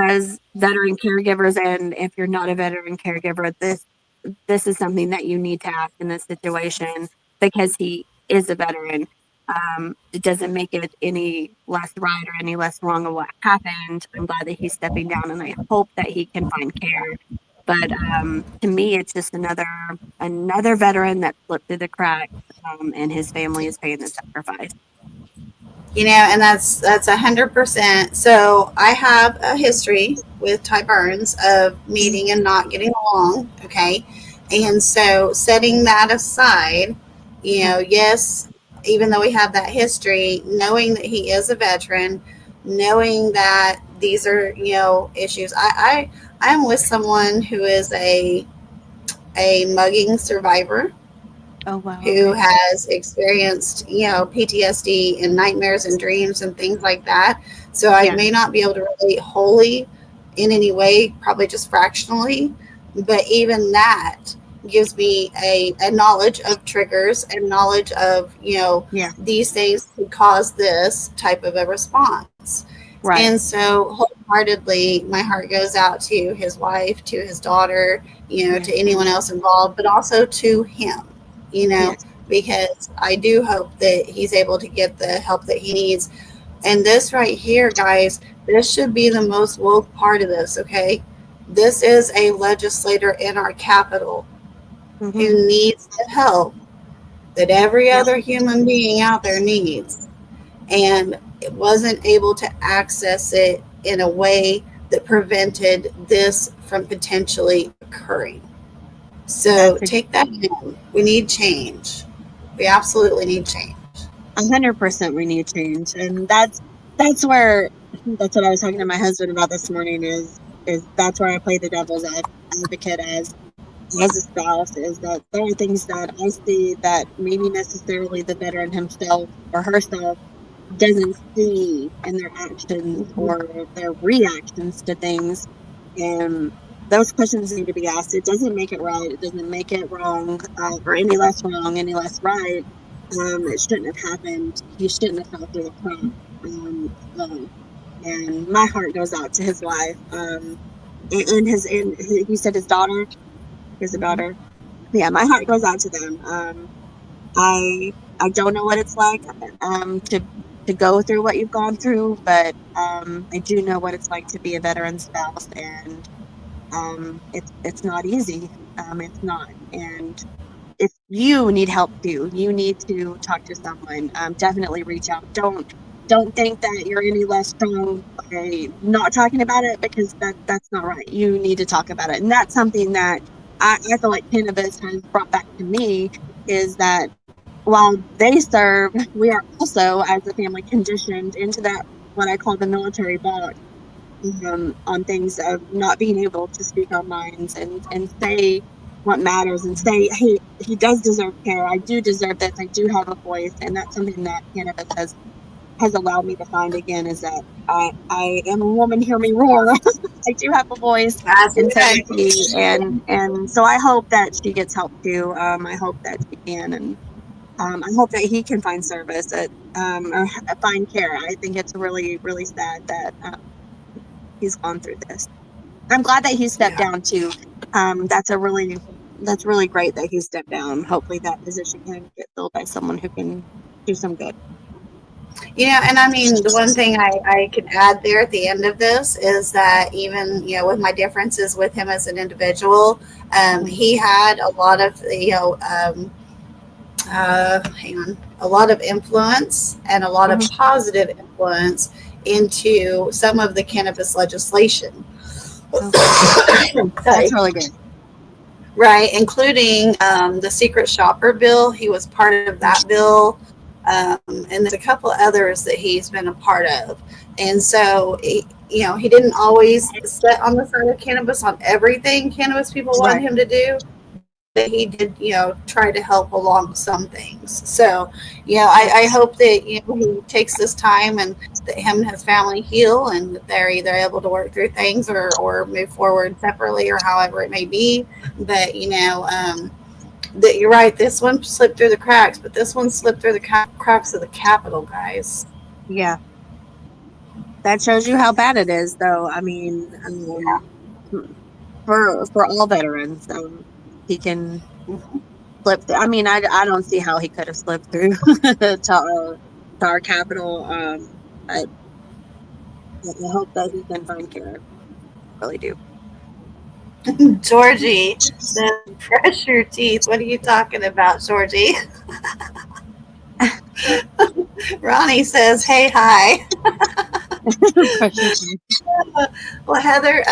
as veteran caregivers. And if you're not a veteran caregiver, this is something that you need to ask in this situation because he is a veteran. It doesn't make it any less right or any less wrong of what happened. I'm glad that he's stepping down, and I hope that he can find care. But to me, it's just another veteran that slipped through the cracks, and his family is paying the sacrifice. And that's 100%. So I have a history with Ty Burns of meeting and not getting along. Okay. And so setting that aside, yes, even though we have that history, knowing that he is a veteran, knowing that these are, issues. I'm with someone who is a mugging survivor. Oh, wow. Who has experienced, PTSD and nightmares and dreams and things like that. So I may not be able to relate wholly in any way, probably just fractionally, but even that gives me a knowledge of triggers and knowledge of, these things could cause this type of a response. Right. And so wholeheartedly, my heart goes out to his wife, to his daughter, to anyone else involved, but also to him. Because I do hope that he's able to get the help that he needs. And this right here, guys, this should be the most woke part of this, okay? This is a legislator in our capital who needs the help that every other human being out there needs. And it wasn't able to access it in a way that prevented this from potentially occurring. So take that in. We need change. We absolutely need change. 100% we need change. And that's what I was talking to my husband about this morning is that's where I play the devil's advocate as a spouse, is that there are things that I see that maybe necessarily the veteran himself or herself doesn't see in their actions or their reactions to things. And those questions need to be asked. It doesn't make it right. It doesn't make it wrong, or any less wrong, any less right. It shouldn't have happened. He shouldn't have fell through the cracks. And my heart goes out to his wife. And he said his daughter. He has a daughter. Yeah, my heart goes out to them. I don't know what it's like to go through what you've gone through, but I do know what it's like to be a veteran spouse, and It's not easy. It's not. And if you need help too, you need to talk to someone. Definitely reach out. Don't think that you're any less strong by not talking about it, because that's not right. You need to talk about it. And that's something that I feel like cannabis has brought back to me, is that while they serve, we are also, as a family, conditioned into that, what I call the military box, on things of not being able to speak our minds and say what matters, and say, hey, he does deserve care. I do deserve this. I do have a voice. And that's something that cannabis has allowed me to find again, is that I am a woman, hear me roar. I do have a voice, That's and so right. does he. And so I hope that she gets help too. I hope that she can, and I hope that he can find service or find care. I think it's really, really sad that he's gone through this. I'm glad that he stepped Yeah. down too. That's really great that he stepped down. Hopefully that position can get filled by someone who can do some good. And I mean, the one thing I can add there at the end of this is that even, with my differences with him as an individual, he had a lot of, hang on, a lot of influence and a lot of Mhm. positive influence into some of the cannabis legislation. That's Sorry. really good. Right, including the secret shopper bill. He was part of that bill, and there's a couple others that he's been a part of. And so, he didn't always sit on the side of cannabis on everything cannabis people wanted Right. him to do, but he did, try to help along some things. So, I hope that, he takes this time and that him and his family heal, and that they're either able to work through things or move forward separately, or however it may be. But, that you're right, this one slipped through the cracks, but this one slipped through the cracks of the Capitol, guys. Yeah. That shows you how bad it is, though. I mean, for all veterans, he can slip. I mean, I don't see how he could have slipped through to our capital. I hope that he can find care. I really do. Georgie says, brush your teeth. What are you talking about, Georgie? Ronnie says, hey, hi. Well, Heather,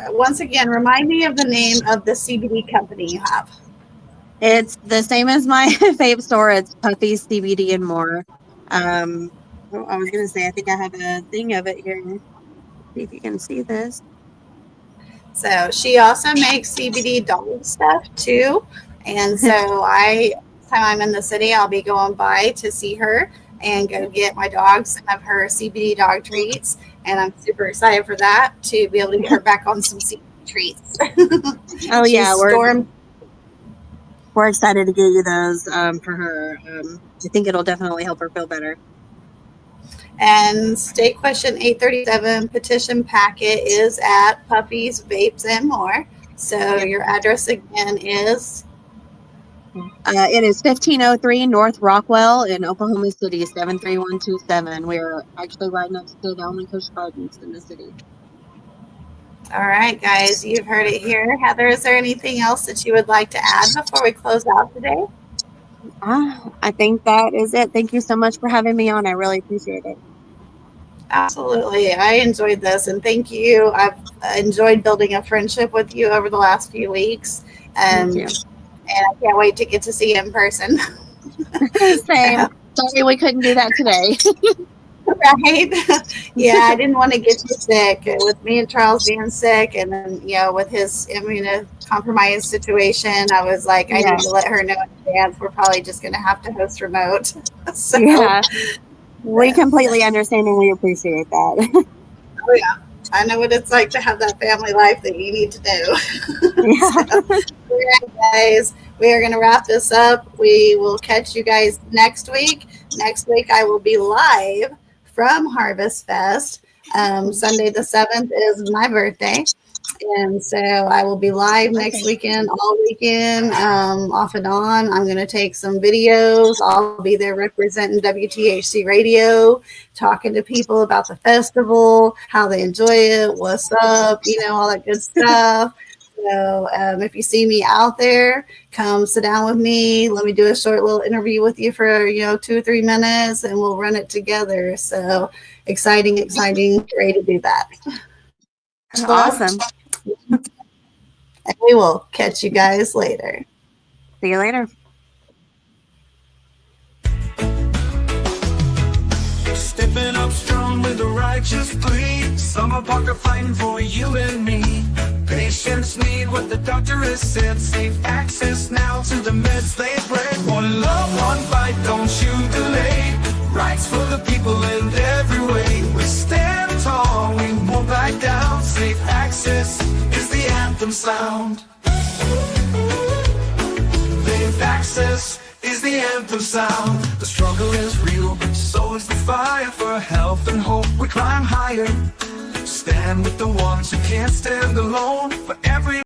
once again, remind me of the name of the CBD company you have. It's the same as my fave store. It's Puffy's CBD and more. I was gonna say, I think I have a thing of it here. See if you can see this. So she also makes CBD dog stuff too. And so next time I'm in the city, I'll be going by to see her and go get my dogs some of her CBD dog treats. And I'm super excited for that, to be able to get her back on some CBD treats. Oh She's yeah, stormed. we're excited to get you those for her. I think it'll definitely help her feel better. And state question 837 petition packet is at Puppies, Vapes, and More. So Yep. your address again is? It is 1503 North Rockwell in Oklahoma City, 73127. We're actually right next to the only Kush Gardens in the city. All right, guys, you've heard it here. Heather, is there anything else that you would like to add before we close out today? I think that is it. Thank you so much for having me on. I really appreciate it. Absolutely. I enjoyed this, and thank you. I've enjoyed building a friendship with you over the last few weeks. Thank you. And I can't wait to get to see you in person. Same. Sorry we couldn't do that today. Right? Yeah, I didn't want to get you sick with me and Charles being sick, and then with his immunocompromised situation. I was like, I need to let her know in advance. We're probably just going to have to host remote. So, yeah, we completely understand and we appreciate that. oh yeah, I know what it's like to have that family life that you need to do. Yeah. So, all right, guys, we are going to wrap this up. We will catch you guys next week. Next week, I will be live from Harvest Fest. Sunday the 7th is my birthday. And so I will be live next weekend, all weekend, off and on. I'm going to take some videos. I'll be there representing WTHC radio, talking to people about the festival, how they enjoy it, what's up, all that good stuff. So if you see me out there, come sit down with me. Let me do a short little interview with you for 2 or 3 minutes, and we'll run it together. So exciting, ready to do that. Awesome. And we will catch you guys later. See you later. Stepping up strong with a righteous plea. Summer Parker fighting for you and me. Patients need what the doctor has said. Safe access now to the meds they bred. One love, one fight, don't you delay. Rights for the people in every way. We stand tall, we won't back down. Safe access is the anthem sound. Safe access is the anthem sound. The struggle is real, but so is the fire for health and hope. We climb higher, stand with the ones who can't stand alone. For every